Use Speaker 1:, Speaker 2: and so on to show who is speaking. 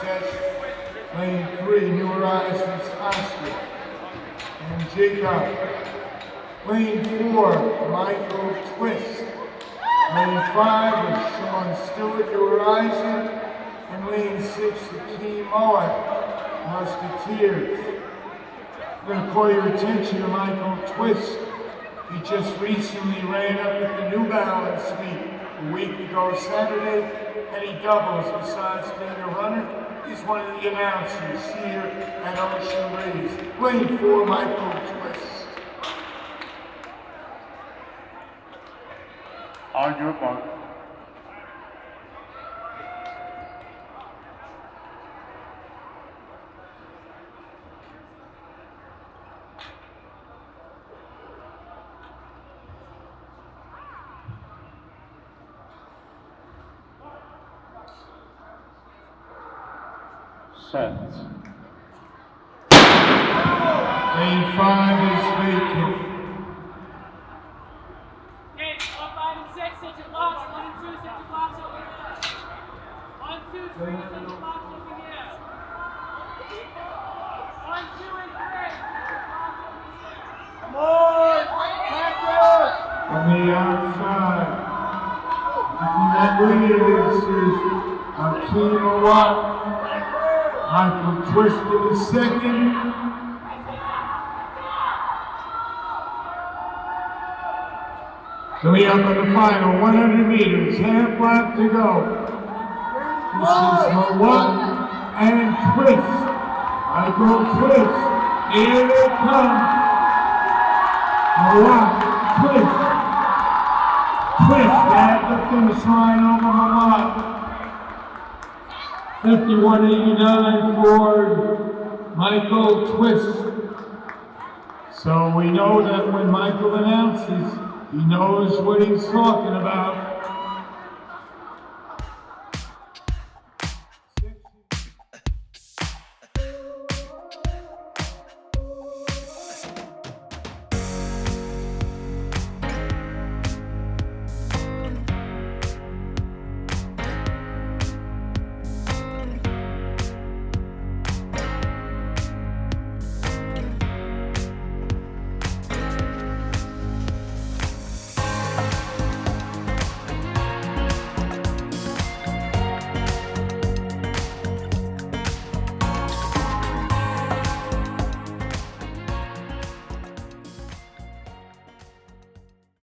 Speaker 1: possession. Lane 3, New Horizons Oscar. Kemjika. Lane 4, Michael Twist. Lane 5 is Sean Stewart, New Horizon. And lane 6, Hakeem Mowatt, Musketeers. I'm going to call your attention to Michael Twist. He just recently ran up at the New Balance meet a week ago Saturday, and he doubles besides being a runner. He's one of the announcers here at Ocean Breeze. Lane 4, Michael Twist.
Speaker 2: On your mark. Set.
Speaker 1: Lane 5 is vacant.
Speaker 3: Okay, 1, 5, and 6, set your blocks. 1 and 2, set your blocks over here. 1, 2, 3, set your blocks over here. 1, 2, and 3. Come on! Practice!
Speaker 1: On the outside. That leader is Hakeem Mowatt. Michael Twist in the second. Coming up on the final 100 meters, half lap to go. This is Mowatt and Twist. Michael Twist, here they come. Mowatt, Twist. Twist at the finish line over Mowatt. 51.89 for Michael Twist. So we know that when Michael announces, he knows what he's talking about.